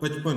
55।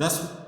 10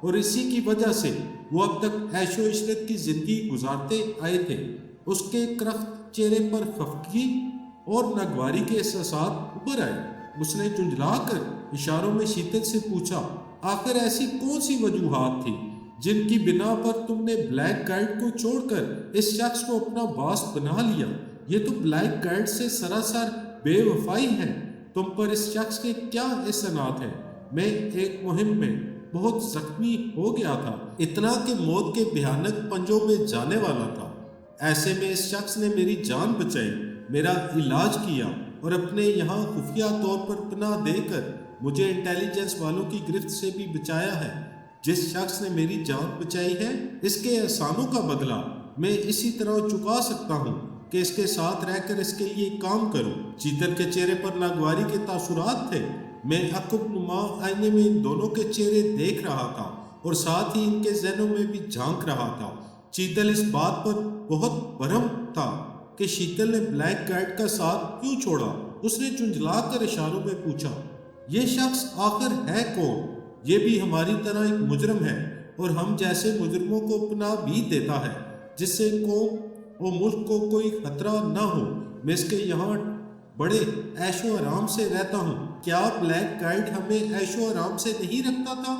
اور اسی کی وجہ سے وہ اب تک عیش و عشرت کی زندگی گزارتے آئے تھے۔ اس کے کرخت چہرے پر خفگی اور ناگواری کے احساسات ابھر آئے۔ اس نے جھنجھلا کر اشاروں میں شیتل سے پوچھا، آخر ایسی کون سی وجوہات تھی جن کی بنا پر تم نے بلیک گائیڈ کو چھوڑ کر اس شخص کو اپنا باس بنا لیا؟ یہ تو بلیک گائیڈ سے سراسر بے وفائی ہے۔ تم پر اس شخص کے کیا احسانات ہیں؟ میں ایک مہم میں بہت زخمی ہو گیا تھا، اتنا کہ موت کے بھیانک پنجوں میں جانے والا تھا۔ ایسے میں اس شخص نے میری جان بچائی، میرا علاج کیا اور اپنے یہاں خفیہ طور پر پناہ دے کر مجھے انٹیلیجنس والوں کی گرفت سے بھی بچایا ہے۔ جس شخص نے میری جان بچائی ہے، اس کے احسانوں کا بدلہ میں اسی طرح چکا سکتا ہوں کہ اس کے ساتھ رہ کر اس کے لیے کام کروں۔ چیتل کے چہرے پر ناگواری کے تاثرات تھے۔ میں عقب نما آئینے میں ان دونوں کے چہرے دیکھ رہا تھا اور ساتھ ہی ان کے ذہنوں میں بھی جھانک رہا تھا۔ چیتل اس بات پر بہت برہم تھا کہ شیتل نے بلیک گائیڈ کا ساتھ کیوں چھوڑا۔ اس نے جھنجھلا کر اشاروں میں پوچھا، یہ شخص آخر ہے کون؟ یہ بھی ہماری طرح ایک مجرم ہے اور ہم جیسے مجرموں کو پناہ بھی دیتا ہے، جس سے قوم اور ملک کو کوئی خطرہ نہ ہو۔ میں اس کے یہاں بڑے عیش و آرام سے رہتا ہوں۔ کیا بلیک گائیڈ ہمیں عیش و آرام سے نہیں رکھتا تھا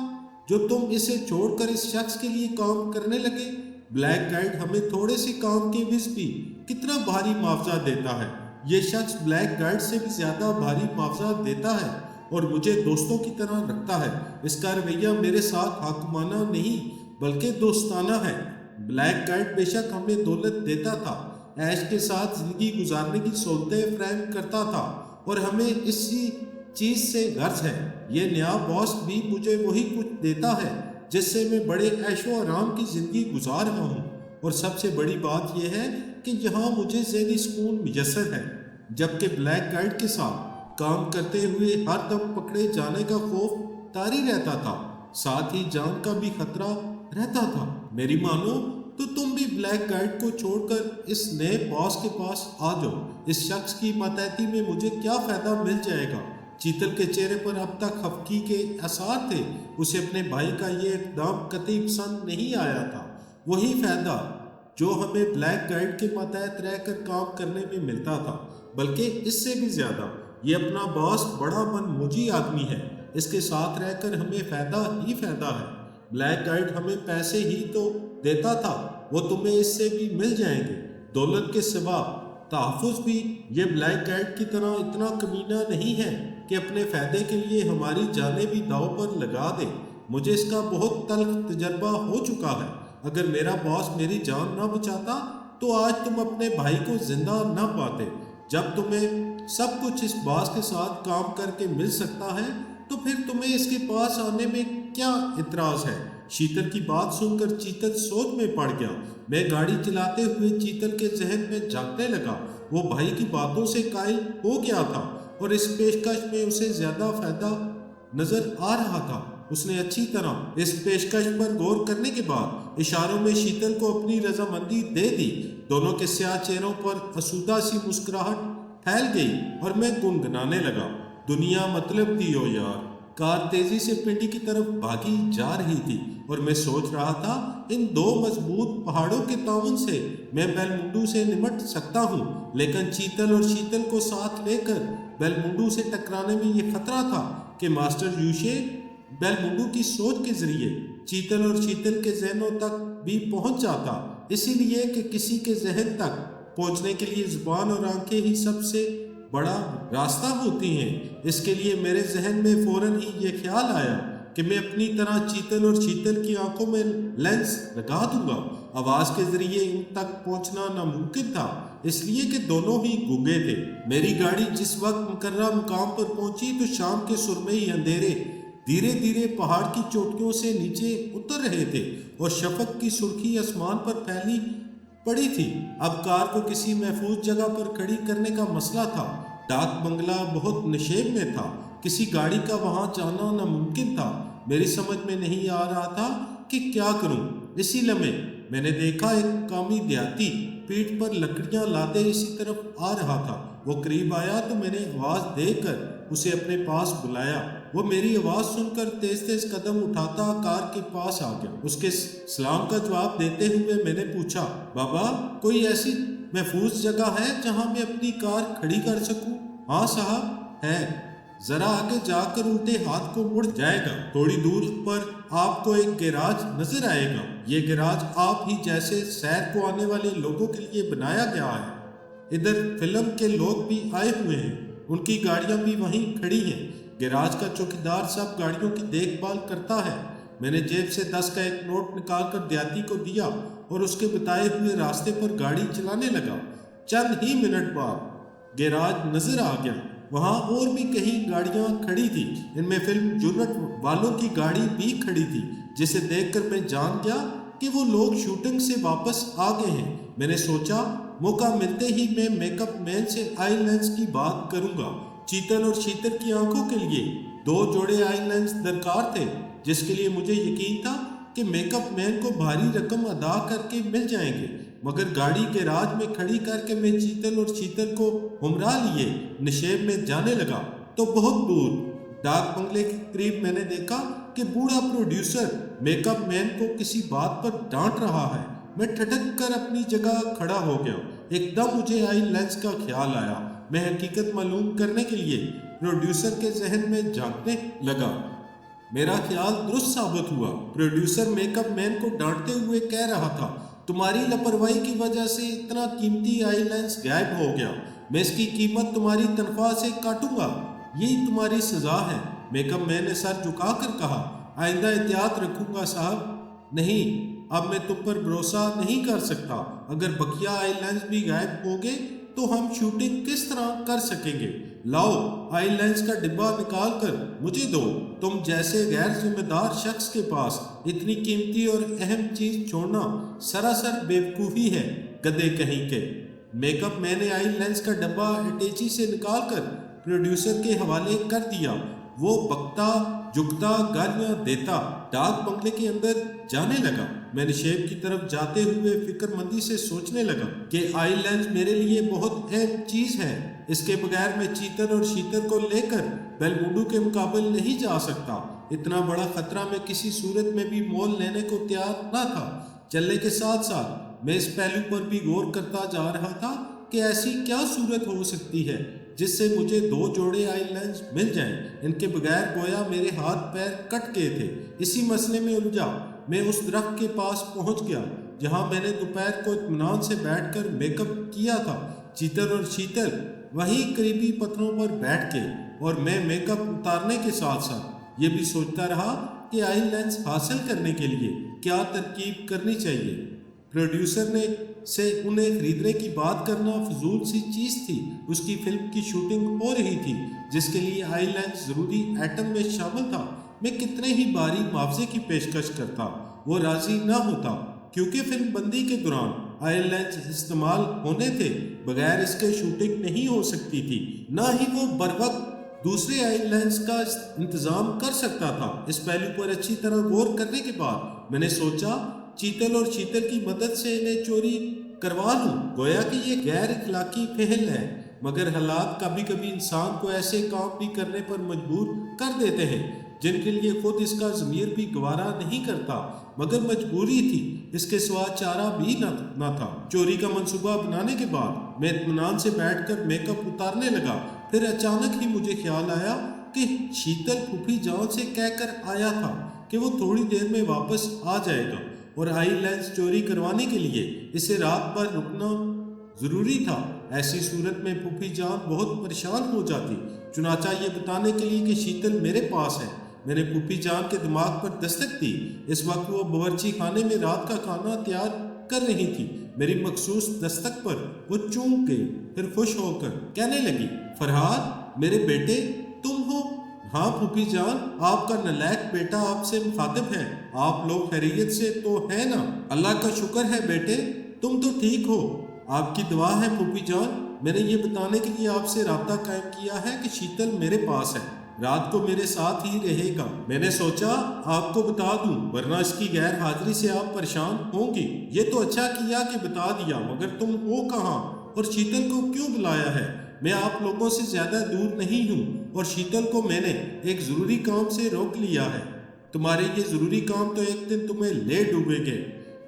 جو تم اسے چھوڑ کر اس شخص کے لیے کام کرنے لگے؟ بلیک گائیڈ ہمیں تھوڑے سے کام کے عوض بھی کتنا بھاری معاوضہ دیتا ہے۔ یہ شخص بلیک گائیڈ سے بھی زیادہ بھاری معاوضہ دیتا ہے اور مجھے دوستوں کی طرح رکھتا ہے۔ اس کا رویہ میرے ساتھ حاکمانہ نہیں بلکہ دوستانہ ہے۔ بلیک گائیڈ بے شک ہمیں دولت دیتا تھا، عیش کے ساتھ زندگی گزارنے کی سہولتیں فراہم کرتا تھا اور ہمیں اسی چیز سے غرض ہے۔ یہ نیا باس بھی مجھے وہی کچھ دیتا ہے جس سے میں بڑے عیش و آرام کی زندگی گزار رہا ہوں، اور سب سے بڑی بات یہ ہے کہ یہاں مجھے ذہنی سکون میسر ہے، جبکہ بلیک گائیڈ کے ساتھ کام کرتے ہوئے ہر دم پکڑے جانے کا خوف طاری رہتا تھا، ساتھ ہی جان کا بھی خطرہ رہتا تھا۔ میری مانو تو تم بھی بلیک گائیڈ کو چھوڑ کر اس نئے باس کے پاس آ جاؤ۔ اس شخص کی ماتحتی میں مجھے کیا فائدہ مل جائے گا؟ چیتل کے چہرے پر اب تک خفگی کے آثار تھے۔ اسے اپنے بھائی کا یہ اقدام قطعی پسند نہیں آیا تھا۔ وہی فائدہ جو ہمیں بلیک گائیڈ کے ماتحت رہ کر کام کرنے میں ملتا تھا، بلکہ اس سے بھی زیادہ۔ یہ اپنا باس بڑا من موجی آدمی ہے، اس کے ساتھ رہ کر ہمیں فائدہ ہی فائدہ ہے۔ بلیک گائیڈ ہمیں پیسے ہی تو دیتا تھا، وہ تمہیں اس سے بھی مل جائیں گے، دولت کے سوا تحفظ بھی۔ یہ بلیک گائیڈ کی طرح اتنا کمینہ نہیں ہے کہ اپنے فائدے کے لیے ہماری جانیں بھی داؤ پر لگا دے۔ مجھے اس کا بہت تلخ تجربہ ہو چکا ہے۔ اگر میرا باس میری جان نہ بچاتا تو آج تم اپنے بھائی کو زندہ نہ پاتے۔ جب تمہیں سب کچھ اس باس کے ساتھ کام کر کے مل سکتا ہے تو پھر تمہیں اس کے پاس آنے میں کیا اعتراض ہے؟ شیتل کی بات سن کر چیتل سوچ میں پڑ گیا۔ میں گاڑی چلاتے ہوئے چیتل کے ذہن میں جھانکنے لگا۔ وہ بھائی کی باتوں سے قائل ہو گیا تھا اور اس پیشکش میں اسے زیادہ فائدہ نظر آ رہا تھا۔ اس نے اچھی طرح اس پیشکش پر غور کرنے کے بعد اشاروں میں شیتل کو اپنی رضامندی دے دی۔ دونوں کے سیاہ چہروں پر آسودہ سی مسکراہٹ پھیل گئی اور میں گنگنانے لگا، دنیا مطلب دی ہو یار۔ کار تیزی سے پنڈی کی طرف بھاگی جا رہی تھی اور میں سوچ رہا تھا ان دو مضبوط پہاڑوں کے تعاون سے میں بیل منڈو سے نمٹ سکتا ہوں، لیکن چیتل اور شیتل کو ساتھ لے کر بیل منڈو سے ٹکرانے میں یہ خطرہ تھا کہ ماسٹر یوشے بیل منڈو کی سوچ کے ذریعے چیتل اور شیتل کے ذہنوں تک بھی پہنچ جاتا، اسی لیے کہ کسی کے ذہن تک پہنچنے کے لیے زبان اور آنکھیں ہی سب سے بڑا راستہ ہوتی ہیں۔ اس کے لیے میرے ذہن میں فوراً ہی یہ خیال آیا کہ میں اپنی طرح چیتل اور شیتل کی آنکھوں میں لینس لگا دوں گا۔ آواز کے ذریعے ان تک پہنچنا ناممکن تھا، اس لیے کہ دونوں ہی گونگے تھے۔ میری گاڑی جس وقت مقررہ مقام پر پہنچی تو شام کے سرمئی اندھیرے دھیرے دھیرے پہاڑ کی چوٹیوں سے نیچے اتر رہے تھے اور شفق کی سرخی آسمان پر پھیلی پڑی تھی۔ اب کار کو کسی محفوظ جگہ پر کھڑی کرنے کا مسئلہ تھا۔ ڈاک بنگلہ بہت نشیب میں تھا، کسی گاڑی کا وہاں جانا ناممکن تھا۔ میری سمجھ میں نہیں آ رہا تھا کہ کیا کروں۔ اسی لمحے میں نے دیکھا ایک قامی دیہاتی پیٹھ پر لکڑیاں لادے اسی طرف آ رہا تھا۔ وہ قریب آیا تو میں نے آواز دے کر اسے اپنے پاس بلایا۔ وہ میری آواز سن کر تیز تیز قدم اٹھاتا کار کے پاس آ گیا۔ اس کے سلام کا جواب دیتے ہوئے میں نے پوچھا، بابا کوئی ایسی محفوظ جگہ ہے جہاں میں اپنی کار کھڑی کر سکوں؟ ہاں صاحب ہے، ذرا آگے جا کر الٹے ہاتھ کو مڑ جائے گا، تھوڑی دور پر آپ کو ایک گیراج نظر آئے گا۔ یہ گیراج آپ ہی جیسے سیر کو آنے والے لوگوں کے لیے بنایا گیا ہے۔ ادھر فلم کے لوگ بھی آئے ہوئے ہیں، ان کی گاڑیاں بھی وہیں کھڑی ہیں۔ گیراج کا چوکیدار سب گاڑیوں کی دیکھ بھال کرتا ہے۔ میں نے جیب سے 10 کا ایک نوٹ نکال کر دیہاتی کو دیا اور اس کے بتائے ہوئے راستے پر گاڑی چلانے لگا۔ چند ہی منٹ بعد گیراج نظر آ گیا۔ وہاں اور بھی کہیں گاڑیاں کھڑی تھی، ان میں فلم یونٹ والوں کی گاڑی بھی کھڑی تھی، جسے دیکھ کر میں جان گیا کہ وہ لوگ شوٹنگ سے واپس آ گئے ہیں۔ میں نے سوچا موقع ملتے ہی میں میک اپ مین سے آئی لینس کی بات کروں گا۔ چیتل اور شیتل کی آنکھوں کے لیے 2 جوڑے آئی لینس درکار تھے، جس کے لیے مجھے یقین تھا کہ میک اپ مین کو بھاری رقم ادا کر کے مل جائیں گے، مگر گاڑی گیراج میں کھڑی کر کے میں چیتل اور شیتل کو ہمراہ لیے نشیب میں جانے لگا تو بہت دور ڈاک بنگلے کے قریب میں نے دیکھا کہ بوڑھا پروڈیوسر میک اپ مین کو کسی بات پر ڈانٹ رہا ہے۔ میں ٹھٹک کر اپنی جگہ کھڑا ہو گیا۔ ایک دم مجھے آئی لینس کا خیال آیا۔ میں حقیقت معلوم کرنے کے لیے پروڈیوسر کے ذہن میں جھانکنے لگا۔ میرا خیال درست ثابت ہوا۔ پروڈیوسر میک اپ مین کو ڈانٹتے ہوئے کہہ رہا تھا، تمہاری لاپرواہی کی وجہ سے اتنا قیمتی آئی لینس غائب ہو گیا، میں اس کی قیمت تمہاری تنخواہ سے کاٹوں گا، یہی تمہاری سزا ہے۔ میک اپ مین نے سر جھکا کر کہا، آئندہ احتیاط رکھوں گا صاحب۔ نہیں، اب میں تم پر بھروسہ نہیں کر سکتا۔ اگر بقیہ آئی لینس بھی غائب ہو گئے تو ہم شوٹنگ کس طرح کر سکیں گے؟ لاؤ آئی لینس کا ڈبہ نکال کر مجھے دو۔ تم جیسے غیر ذمہ دار شخص کے پاس اتنی قیمتی اور اہم چیز چھوڑنا سراسر بیوقوفی ہے، گدھے کہیں کے۔ میک اپ میں نے آئی لینس کا ڈبہ اٹیچی سے نکال کر پروڈیوسر کے حوالے کر دیا۔ وہ بکتا جھکتا گالیاں دیتا ڈاک بنگلے کے اندر جانے لگا۔ میں نشیب کی طرف جاتے ہوئے فکر مندی سے سوچنے لگا کہ آئی لینس میرے لیے بہت اہم چیز ہے، اس کے بغیر میں چیتل اور شیتل کو لے کر بیلمونڈو کے مقابل نہیں جا سکتا۔ اتنا بڑا خطرہ میں کسی صورت میں بھی مول لینے کو تیار نہ تھا۔ چلنے کے ساتھ ساتھ میں اس پہلو پر بھی غور کرتا جا رہا تھا کہ ایسی کیا صورت ہو سکتی ہے جس سے مجھے 2 جوڑے آئی لینس مل جائیں۔ ان کے بغیر گویا میرے ہاتھ پیر کٹ گئے تھے۔ اسی مسئلے میں الجھا میں اس درخت کے پاس پہنچ گیا جہاں میں نے دوپہر کو اطمینان سے بیٹھ کر میک اپ کیا تھا۔ چیتل اور شیتل وہیں قریبی پتھروں پر بیٹھ کے اور میں میک اپ اتارنے کے ساتھ ساتھ یہ بھی سوچتا رہا کہ آئی لینس حاصل کرنے کے لیے کیا ترکیب کرنی چاہیے۔ پروڈیوسر نے سے انہیں خریدنے کی بات کرنا فضول سی چیز تھی۔ اس کی فلم کی شوٹنگ ہو رہی تھی جس کے لیے آئی لینس ضروری ایٹم میں شامل تھا۔ میں کتنے ہی باری معاوضے کی پیشکش کرتا، وہ راضی نہ ہوتا، کیونکہ فلم بندی کے دوران آئی لینس استعمال ہونے تھے، بغیر اس کے شوٹنگ نہیں ہو سکتی تھی، نہ ہی وہ بروقت دوسرے آئی لینس کا انتظام کر سکتا تھا۔ اس پہلو پر اچھی طرح غور کرنے کے بعد میں نے سوچا چیتل اور شیتل کی مدد سے انہیں چوری کروا لوں، گویا کہ یہ غیر اخلاقی پہل ہے، مگر حالات کبھی کبھی انسان کو ایسے کام بھی کرنے پر مجبور کر دیتے ہیں جن کے لیے خود اس کا ضمیر بھی گوارا نہیں کرتا، مگر مجبوری تھی، اس کے سوا چارہ بھی نہ تھا۔ چوری کا منصوبہ بنانے کے بعد میں اطمینان سے بیٹھ کر میک اپ اتارنے لگا۔ پھر اچانک ہی مجھے خیال آیا کہ شیتل پھوپھی جان سے کہہ کر آیا تھا کہ وہ تھوڑی دیر میں واپس آ جائے گا اور آئی لینس چوری کروانے کے لیے اسے رات پر رکنا ضروری تھا۔ ایسی صورت میں پھوپھی جان بہت پریشان ہو جاتی، چنانچہ یہ بتانے کے لیے کہ شیتل میرے پاس ہے میں نے پھوپھی جان کے دماغ پر دستک دی۔ اس وقت وہ باورچی خانے میں رات کا کھانا تیار کر رہی تھی۔ میری مخصوص دستک پر وہ چونک گئی، پھر خوش ہو کر کہنے لگی، فرحاد میرے بیٹے تم ہو؟ ہاں پھوپھی جان، آپ کا نالائق بیٹا آپ سے مخاطب ہے۔ آپ لوگ خیریت سے تو ہیں نا؟ اللہ کا شکر ہے بیٹے، تم تو ٹھیک ہو، آپ کی دعا ہے پھوپھی جان۔ میں نے یہ بتانے کے لیے آپ سے رابطہ قائم کیا ہے کہ شیتل میرے پاس ہے، رات کو میرے ساتھ ہی رہے گا۔ میں نے سوچا آپ کو بتا دوں، ورنہ اس کی غیر حاضری سے آپ پریشان ہوں گی۔ یہ تو اچھا کیا کہ بتا دیا، مگر تم ہو کہاں اور شیتل کو کیوں بلایا ہے؟ میں آپ لوگوں سے زیادہ دور نہیں ہوں اور شیتل کو میں نے ایک ضروری کام سے روک لیا ہے۔ تمہارے یہ ضروری کام تو ایک دن تمہیں لے ڈوبے گے۔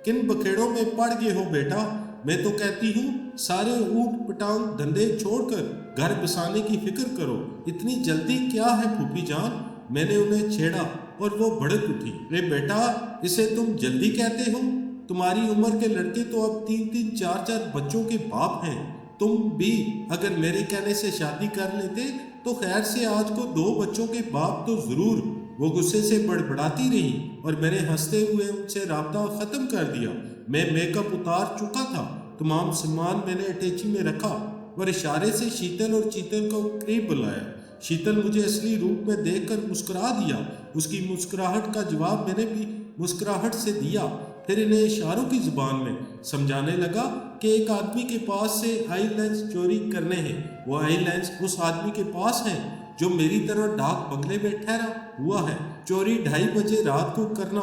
کن بکھیڑوں میں پڑ گئے ہو بیٹا؟ میں تو کہتی ہوں سارے اوٹ پٹانگ دھندے چھوڑ کر گھر بسانے کی فکر کرو۔ اتنی جلدی کیا ہے پھوپھی جان؟ میں نے انہیں چھیڑا اور وہ بھڑک اٹھی۔ رے بیٹا، اسے تم جلدی کہتے ہو؟ تمہاری عمر کے لڑکے تو اب 3 4 بچوں کے باپ ہیں۔ تم بھی اگر میرے کہنے سے شادی کر لیتے تو خیر سے آج کو 2 بچوں کے باپ تو ضرور۔ وہ غصے سے بڑبڑاتی رہی اور میں نے ہنستے ہوئے ان سے رابطہ ختم کر دیا۔ میں میک اپ اتار چکا تھا، تمام سامان میں نے اٹیچی میں رکھا اور اشارے سے شیتل اور چیتل کو قریب بلایا۔ شیتل مجھے اصلی روپ میں دیکھ کر مسکرا دیا۔ اس کی مسکراہٹ کا جواب میں نے بھی مسکراہٹ سے دیا، پھر انہیں اشاروں کی زبان میں سمجھانے لگا کہ ایک آدمی کے پاس سے آئی لینس چوری کرنے ہیں۔ وہ آئی لینس اس آدمی کے پاس ہیں جو میری طرح ڈاک بنگلے میں ٹھہرا ہوا ہے۔ چوری 2:30 بجے رات کو کرنا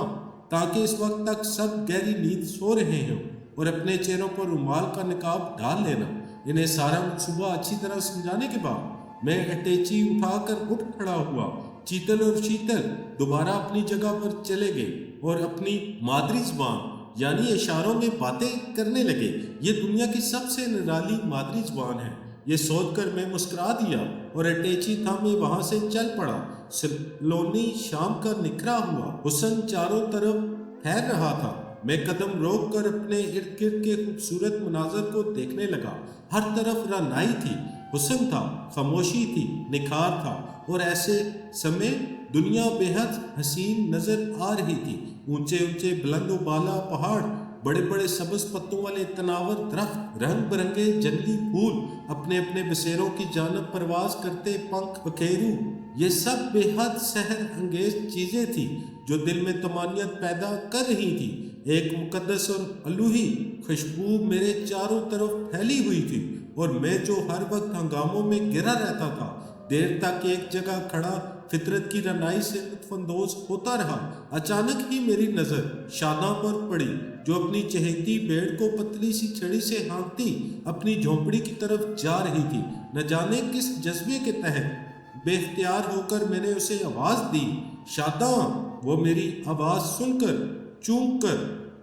تاکہ اس وقت تک سب گہری نیند سو رہے ہوں، اور اپنے چہروں پر رومال کا نقاب ڈال لینا۔ انہیں سارا منصوبہ اچھی طرح سمجھانے کے بعد میں اٹیچی اٹھا کر اٹھ کھڑا ہوا۔ چیتل اور شیتل دوبارہ اپنی جگہ پر چلے گئے اور اپنی مادری زبان یعنی اشاروں میں باتیں کرنے لگے۔ یہ دنیا کی سب سے نرالی مادری زبان ہے، یہ سوچ کر میں مسکرا دیا اور اٹیچی تھامے وہاں سے چل پڑا۔ سلونی شام کا نکھرا ہوا حسن چاروں طرف پھیل رہا تھا۔ میں قدم روک کر اپنے ارد گرد کے خوبصورت مناظر کو دیکھنے لگا۔ ہر طرف رعنائی تھی، حسن تھا، خاموشی تھی، نکھار تھا، اور ایسے سمے دنیا بے حد حسین نظر آ رہی تھی۔ اونچے اونچے بلند و بالا پہاڑ، بڑے بڑے سبز پتوں والے تناور درخت، رنگ برنگے جنگلی پھول، اپنے اپنے بسیروں کی جانب پرواز کرتے پنکھ پکھیرو، یہ سب بے حد سحر انگیز چیزیں تھیں جو دل میں طمانینت پیدا کر رہی تھی۔ ایک مقدس اور الوہی خوشبو میرے چاروں طرف پھیلی ہوئی تھی، اور میں جو ہر وقت ہنگاموں میں گرا رہتا تھا، دیر تک ایک جگہ کھڑا فطرت کی رعنائی سے لطف اندوز ہوتا رہا۔ اچانک ہی میری نظر شاداں پر پڑی جو اپنی چہیتی بھیڑ کو پتلی سی چھڑی سے ہانکتی اپنی جھونپڑی کی طرف جا رہی تھی۔ نہ جانے کس جذبے کے تحت بے اختیار ہو کر میں نے اسے آواز دی، شاداں! وہ میری آواز سن کر چونک کر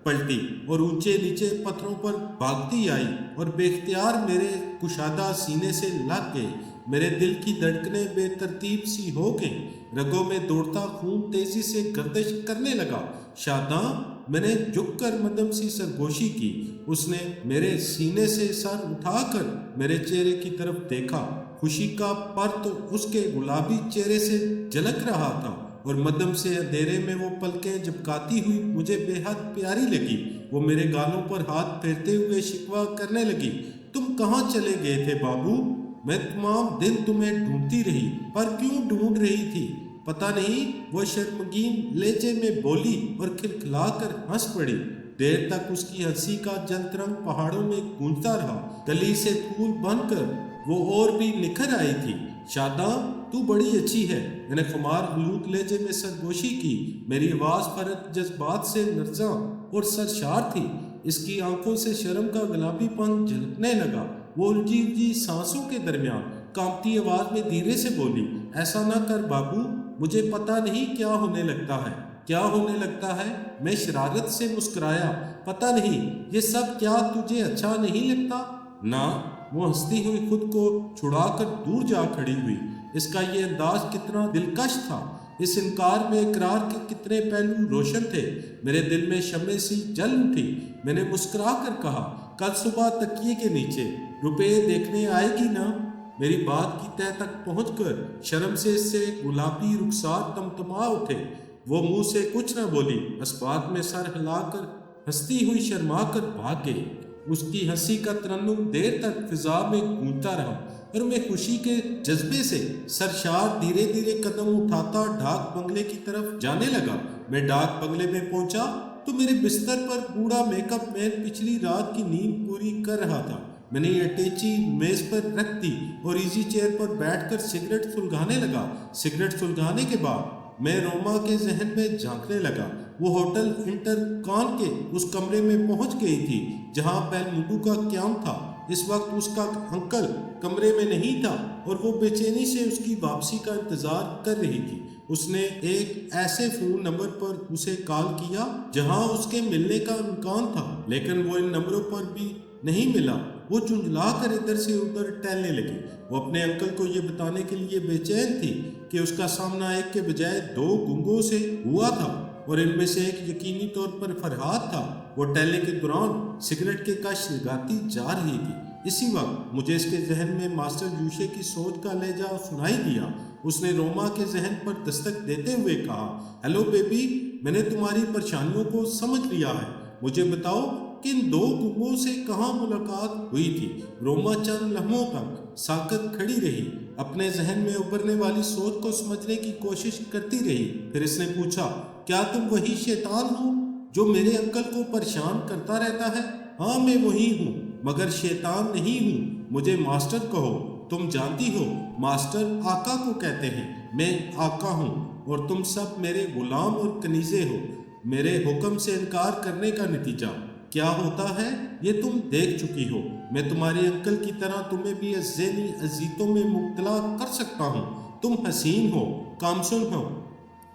پلٹی اور اونچے نیچے پتھروں پر بھاگتی آئی اور بے اختیار میرے کشادہ سینے سے لگ گئی۔ میرے دل کی دھڑکنیں بے ترتیب سی ہو گئیں، رگوں میں دوڑتا خون تیزی سے گردش کرنے لگا۔ شاداں! میں نے جھک کر مدھم سی سرگوشی کی۔ اس نے میرے سینے سے سر اٹھا کر میرے چہرے کی طرف دیکھا۔ خوشی کا پرتو اس کے گلابی چہرے سے جھلک رہا تھا، اور مدھم سے اندھیرے میں وہ پلکیں جھپکاتی ہوئی مجھے بے حد پیاری لگی۔ وہ میرے گالوں پر ہاتھ پھیرتے ہوئے شکوہ کرنے لگی، تم کہاں چلے گئے تھے بابو؟ میں تمام دن تمہیں ڈھونڈتی رہی، پر کیوں ڈھونڈ رہی تھی پتہ نہیں، وہ شرمگین لہجے میں بولی اور کھلکھلا کر ہنس پڑی۔ دیر تک اس کی ہنسی کا جلترنگ پہاڑوں میں گونجتا رہا، کلی سے پھول بن کر وہ اور بھی نکھر آئی تھی۔ شاداں، تو بڑی اچھی ہے، میں نے خمار آلود لہجے میں سرگوشی کی۔ میری آواز فرد جذبات سے لرزاں اور سرشار تھی۔ اس کی آنکھوں سے شرم کا گلابی پن جھلکنے لگا۔ وہ الجھی الجھی سانسوں کے درمیان کانپتی آواز میں دھیرے سے بولی، ایسا نہ کر بابو، مجھے پتہ نہیں کیا ہونے لگتا ہے۔ کیا ہونے لگتا ہے؟ میں شرارت سے مسکرایا، پتہ نہیں، یہ سب کیا تجھے اچھا نہیں لگتا؟ نہ، وہ ہنستی ہوئی خود کو چھڑا کر دور جا کھڑی ہوئی۔ اس کا یہ انداز کتنا دلکش تھا، اس انکار میں اقرار کے کتنے پہلو روشن تھے۔ میرے دل میں شمع سی جل اٹھی۔ میں نے مسکرا کر کہا، کل صبح تکیے کے نیچے روپے دیکھنے آئے گی نا؟ میری بات کی تہہ تک پہنچ کر شرم سے اس سے گلابی رخسار تمتما اٹھے۔ وہ منہ سے کچھ نہ بولی، اسبات میں سر ہلا کر ہنستی ہوئی شرما کر بھاگ گئی۔ اس کی ہنسی کا ترنم دیر تک فضا میں گونجتا رہا، اور میں خوشی کے جذبے سے سرشار دھیرے دھیرے قدم اٹھاتا ڈاک بنگلے کی طرف جانے لگا۔ میں ڈاک بنگلے میں پہنچا تو میرے بستر پر بوڑھا میک اپ مین پچھلی رات کی نیند پوری کر رہا تھا۔ میں نے اٹیچی میز پر رکھ دی اور ایزی چیئر پر بیٹھ کر سگریٹ سلگانے لگا۔ سگریٹ سلگانے کے بعد میں روما کے ذہن میں جھانکنے لگا۔ وہ ہوٹل انٹر کان کے اس کمرے میں پہنچ گئی تھی جہاں بیلمونڈو کا قیام تھا۔ اس وقت اس کا انکل کمرے میں نہیں تھا اور وہ بے چینی سے اس کی واپسی کا انتظار کر رہی تھی۔ اس نے ایک ایسے فون نمبر پر اسے کال کیا جہاں اس کے ملنے کا امکان تھا، لیکن وہ ان نمبروں پر بھی نہیں ملا۔ وہ جھنجھلا کر ادھر سے ادھر ٹہلنے لگی۔ وہ اپنے انکل کو یہ بتانے کے لیے بے چین تھی کہ اس کا سامنا ایک کے بجائے 2 گنگوں سے ہوا تھا، اور ان میں سے ایک یقینی طور پر فرحاد تھا۔ وہ ٹہلنے کے دوران سگریٹ کے کش لگاتی جا رہی تھی۔ اسی وقت مجھے اس کے ذہن میں ماسٹر جوشے کی سوچ کا لہجہ سنائی دیا۔ اس نے روما کے ذہن پر دستک دیتے ہوئے کہا، ہیلو بیبی، میں نے تمہاری پریشانیوں کو سمجھ لیا ہے۔ مجھے بتاؤ کہ ان 2 گنگوں سے کہاں ملاقات ہوئی تھی؟ روما چند لمحوں تک ساکت کھڑی رہی، اپنے ذہن میں ابھرنے والی سوچ کو سمجھنے کی کوشش کرتی رہی۔ پھر اس نے پوچھا، کیا تم وہی شیطان ہو جو میرے انکل کو پریشان کرتا رہتا ہے؟ ہاں میں وہی ہوں، مگر شیطان نہیں ہوں، مجھے ماسٹر کہو۔ تم جانتی ہو ماسٹر آقا کو کہتے ہیں، میں آقا ہوں اور تم سب میرے غلام اور کنیزے ہو۔ میرے حکم سے انکار کرنے کا نتیجہ کیا ہوتا ہے یہ تم دیکھ چکی ہو۔ میں تمہارے انکل کی طرح تمہیں بھی ذہنی اذیتوں میں مبتلا کر سکتا ہوں۔ تم حسین ہو، کامسن ہو،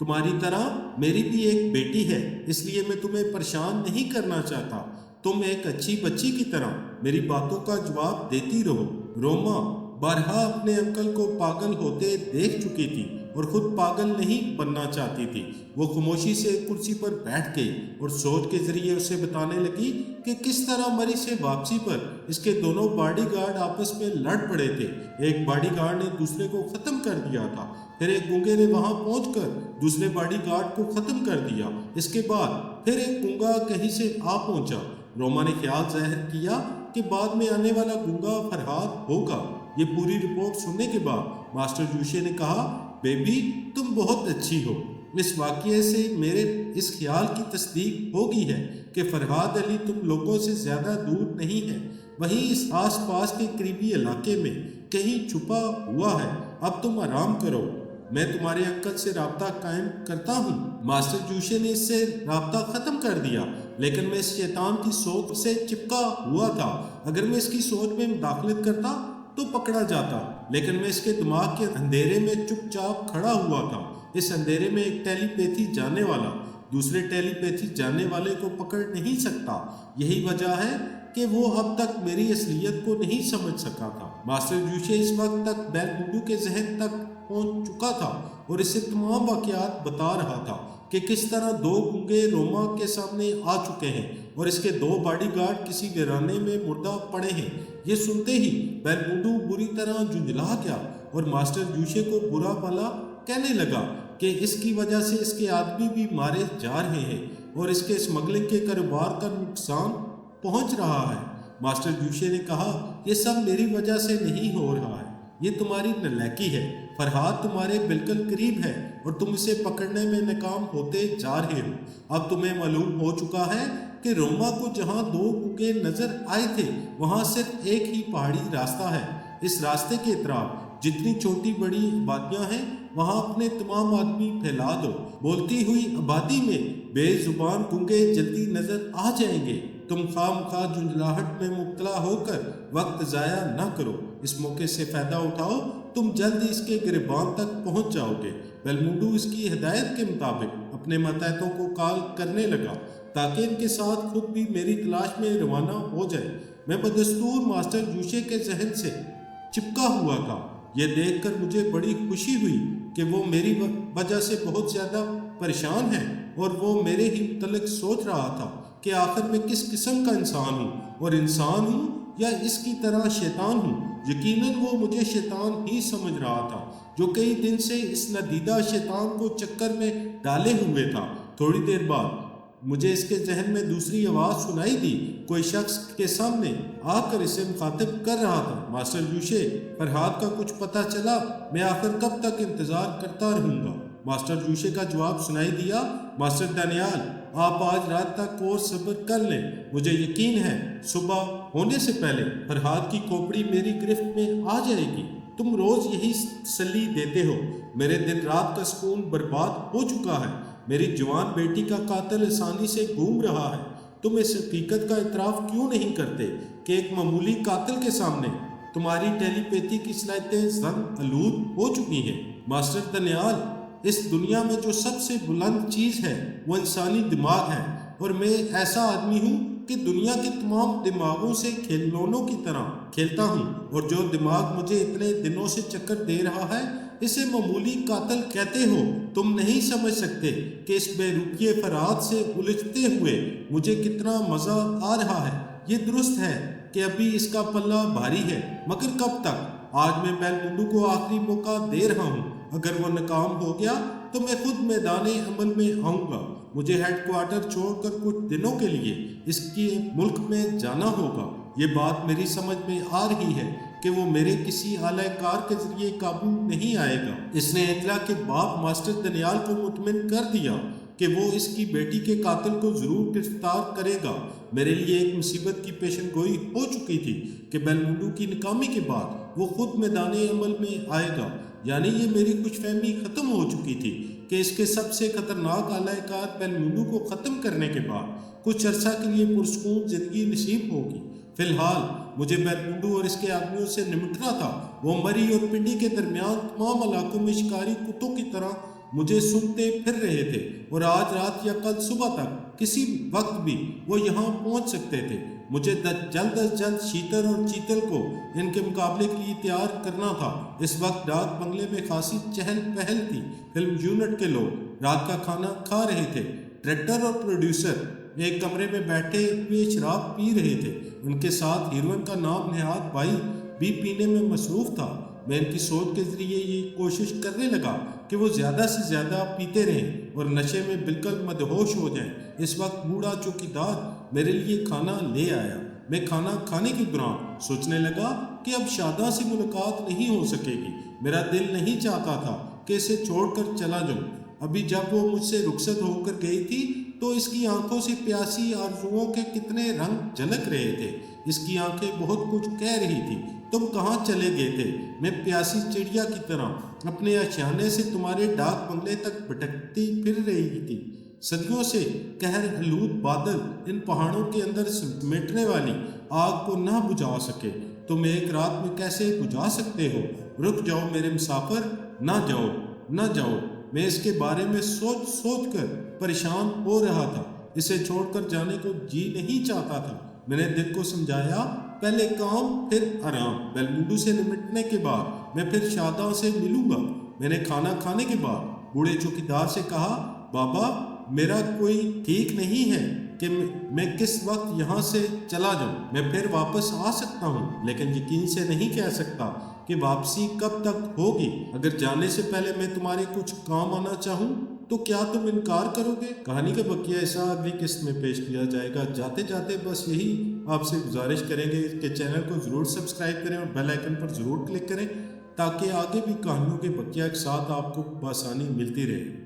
تمہاری طرح میری بھی ایک بیٹی ہے، اس لیے میں تمہیں پریشان نہیں کرنا چاہتا۔ تم ایک اچھی بچی کی طرح میری باتوں کا جواب دیتی رہو۔ روما بارہا اپنے انکل کو پاگل ہوتے دیکھ چکی تھی اور خود پاگل نہیں بننا چاہتی تھی۔ وہ خاموشی سے ایک کرسی پر بیٹھ گئی اور سوچ کے ذریعے اسے بتانے لگی کہ کس طرح مری سے واپسی پر اس کے دونوں باڈی گارڈ آپس میں لڑ پڑے تھے۔ ایک باڈی گارڈ نے دوسرے کو ختم کر دیا تھا، پھر ایک گونگے نے وہاں پہنچ کر دوسرے باڈی گارڈ کو ختم کر دیا۔ اس کے بعد پھر ایک گونگا کہیں سے آ پہنچا۔ روما نے خیال ظاہر کیا کہ بعد میں آنے والا گونگا فرحاد ہوگا۔ یہ پوری رپورٹ سننے کے بعد ماسٹر جوشے نے کہا، بیبی تم بہت اچھی ہو۔ اس واقعے سے میرے اس خیال کی تصدیق ہوگی ہے کہ فرحاد علی تم لوگوں سے زیادہ دور نہیں ہے، وہیں اس آس پاس کے قریبی علاقے میں کہیں چھپا ہوا ہے۔ اب تم آرام کرو، میں تمہارے انکل سے رابطہ قائم کرتا ہوں۔ ماسٹر جوشے نے اس سے رابطہ ختم کر دیا، لیکن میں اس شیطان کی سوچ سے چپکا ہوا تھا۔ اگر میں اس کی سوچ میں مداخلت کرتا تو پکڑا جاتا، لیکن میں اس کے دماغ کے اندھیرے میں چپ چاپ کھڑا ہوا تھا۔ اس اندھیرے میں ایک ٹیلی پیتھی جاننے والا دوسرے ٹیلی پیتھی جاننے والے کو پکڑ نہیں سکتا۔ یہی وجہ ہے کہ وہ اب تک میری اصلیت کو نہیں سمجھ سکا تھا۔ ماسٹر جوشے اس وقت تک بیلمونڈو کے ذہن تک پہنچ چکا تھا اور اسے تمام واقعات بتا رہا تھا کہ کس طرح 2 گونگے روما کے سامنے آ چکے ہیں اور اس کے 2 باڈی گارڈ کسی ویرانے میں مردہ پڑے ہیں۔ یہ سنتے ہی بیلمونڈو بری طرح جھنجھلا گیا اور ماسٹر جوشے کو برا بھلا کہنے لگا کہ اس کی وجہ سے اس کے آدمی بھی مارے جا رہے ہیں اور اس کے اسمگلنگ کے کاروبار کا نقصان پہنچ رہا ہے۔ ماسٹر جوشے نے کہا، یہ سب میری وجہ سے نہیں ہو رہا ہے، یہ تمہاری نالاکی ہے۔ فرحاد تمہارے بالکل قریب ہے اور تم اسے پکڑنے میں ناکام ہوتے جا رہے ہو۔ اب تمہیں معلوم ہو چکا ہے کہ روما کو جہاں 2 گونگے نظر آئے تھے وہاں صرف ایک ہی پہاڑی راستہ ہے۔ اس راستے کے اطراف جتنی چھوٹی بڑی آبادیاں ہیں وہاں اپنے تمام آدمی پھیلا دو۔ بولتی ہوئی آبادی میں بے زبان گونگے جلدی نظر آ جائیں گے۔ تم خواہ مخواہ جھنجھلاہٹ میں مبتلا ہو کر وقت ضائع نہ کرو، اس موقع سے فائدہ اٹھاؤ، تم جلد اس کے گریبان تک پہنچ جاؤ گے۔ بیلمونڈو اس کی ہدایت کے مطابق اپنے ماتحتوں کو کال کرنے لگا تاکہ ان کے ساتھ خود بھی میری تلاش میں روانہ ہو جائے۔ میں بدستور ماسٹر جوشے کے ذہن سے چپکا ہوا تھا۔ یہ دیکھ کر مجھے بڑی خوشی ہوئی کہ وہ میری وجہ سے بہت زیادہ پریشان ہے اور وہ میرے ہی متعلق سوچ رہا تھا کہ آخر میں کس قسم کا انسان ہوں، اور انسان ہوں یا اس کی طرح شیطان ہوں۔ یقیناً وہ مجھے شیطان ہی سمجھ رہا تھا جو کئی دن سے اس ندیدہ شیطان کو چکر میں ڈالے ہوئے تھا۔ تھوڑی دیر بعد مجھے اس کے ذہن میں دوسری آواز سنائی دی، کوئی شخص کے سامنے آ کر اسے مخاطب کر رہا تھا، ماسٹر جوشے، فرحاد کا کچھ پتہ چلا؟ میں آخر کب تک انتظار کرتا رہوں گا؟ ماسٹر جوشے کا جواب سنائی دیا، ماسٹر ڈینیال، آپ آج رات تک اور صبر کر لیں، مجھے یقین ہے صبح ہونے سے پہلے فرحاد کی کھوپڑی میری گرفت میں آ جائے گی۔ تم روز یہی تسلی دیتے ہو، میرے دن رات کا سکون برباد ہو چکا ہے۔ میری جوان بیٹی کا قاتل آسانی سے گھوم رہا ہے، تم اس حقیقت کا اعتراف کیوں نہیں کرتے کہ ایک معمولی قاتل کے سامنے تمہاری ٹیلی پیتھی کی صلاحیتیں زنگ آلود ہو چکی ہیں؟ ماسٹر دانیال، اس دنیا میں جو سب سے بلند چیز ہے وہ انسانی دماغ ہے، اور میں ایسا آدمی ہوں کہ دنیا کے تمام دماغوں سے کھلونوں کی طرح کھیلتا ہوں، اور جو دماغ مجھے اتنے دنوں سے چکر دے رہا ہے اسے معمولی قاتل کہتے ہو۔ تم نہیں سمجھ سکتے کہ اس بے رخی فرات سے الجھتے ہوئے مجھے کتنا مزہ آ رہا ہے۔ یہ درست ہے کہ ابھی اس کا پلہ بھاری ہے، مگر کب تک؟ آج میں بیل منڈو کو آخری موقع دے رہا ہوں۔ اگر وہ ناکام ہو گیا تو میں خود میدان عمل میں آؤں گا۔ مجھے ہیڈ کوارٹر چھوڑ کر کچھ دنوں کے لیے اس کے ملک میں جانا ہوگا۔ یہ بات میری سمجھ میں آ رہی ہے کہ وہ میرے کسی اعلی کار کے ذریعے قابو نہیں آئے گا۔ اس نے ایتلا کے باپ ماسٹر دانیال کو مطمئن کر دیا کہ وہ اس کی بیٹی کے قاتل کو ضرور گرفتار کرے گا۔ میرے لیے ایک مصیبت کی پیشن گوئی ہو چکی تھی کہ بیل منڈو کی ناکامی کے بعد وہ خود میدان عمل میں آئے گا، یعنی یہ میری خوش فہمی ختم ہو چکی تھی کہ اس کے سب سے خطرناک اعلی کار بیل منڈو کو ختم کرنے کے بعد کچھ عرصہ کے لیے پرسکون زندگی نصیب ہوگی۔ فی الحال مجھے بیل منڈو اور اس کے آدمیوں سے نمٹنا تھا۔ وہ مری اور پنڈی کے درمیان تمام علاقوں میں شکاری کتوں کی طرح مجھے سونگتے پھر رہے تھے، اور آج رات یا کل صبح تک کسی وقت بھی وہ یہاں پہنچ سکتے تھے۔ مجھے جلد از جلد شیتل اور چیتل کو ان کے مقابلے کے لیے تیار کرنا تھا۔ اس وقت ڈاک بنگلے میں خاصی چہل پہل تھی۔ فلم یونٹ کے لوگ رات کا کھانا کھا رہے تھے۔ ڈائریکٹر اور پروڈیوسر ایک کمرے میں بیٹھے ہوئے شراب پی رہے تھے۔ ان کے ساتھ ہیروئن کا نام نہاد بھائی بھی پینے میں مصروف تھا۔ میں ان کی سوچ کے ذریعے یہ کوشش کرنے لگا کہ وہ زیادہ سے زیادہ پیتے رہیں اور نشے میں بالکل مدہوش ہو جائیں۔ اس وقت بوڑھا چوکیدار میرے لیے کھانا لے آیا۔ میں کھانا کھانے کے دوران سوچنے لگا کہ اب شاداں سے ملاقات نہیں ہو سکے گی۔ میرا دل نہیں چاہتا تھا کہ اسے چھوڑ کر چلا جاؤں۔ ابھی جب وہ مجھ سے رخصت ہو کر گئی تھی تو اس کی آنکھوں سے پیاسی آرزوؤں کے کتنے رنگ جھلک رہے تھے۔ اس کی آنکھیں بہت کچھ کہہ رہی تھی۔ تم کہاں چلے گئے تھے؟ میں پیاسی چڑیا کی طرح اپنے آشیانے سے تمہارے ڈاک بنگلے تک بھٹکتی پھر رہی تھی۔ صدیوں سے قہر آلود بادل ان پہاڑوں کے اندر سمیٹنے والی آگ کو نہ بجھا سکے۔ تم ایک رات میں کیسے بجھا سکتے ہو؟ رک جاؤ میرے مسافر، نہ جاؤ، نہ جاؤ۔ میں اس کے بارے میں سوچ سوچ کر پریشان ہو رہا تھا۔ اسے چھوڑ کر جانے کو جی نہیں چاہتا تھا۔ میں نے دل کو سمجھایا، پہلے کام پھر آرام۔ بیل منڈو سے نمٹنے کے بعد میں پھر شاداں سے ملوں گا۔ میں نے کھانا کھانے کے بعد بوڑھے چوکیدار سے کہا، بابا میرا کوئی ٹھیک نہیں ہے کہ میں کس وقت یہاں سے چلا جاؤں۔ میں پھر واپس آ سکتا ہوں، لیکن یقین سے نہیں کہہ سکتا کہ واپسی کب تک ہوگی۔ اگر جانے سے پہلے میں تمہارے کچھ کام آنا چاہوں تو کیا تم انکار کرو گے؟ کہانی کا بقیہ حصہ اگلی قسط میں پیش کیا جائے گا۔ جاتے جاتے بس یہی آپ سے گزارش کریں گے کہ چینل کو ضرور سبسکرائب کریں اور بیل آئیکن پر ضرور کلک کریں تاکہ آگے بھی کہانیوں کے بقیہ کے ساتھ آپ کو بآسانی ملتی رہے۔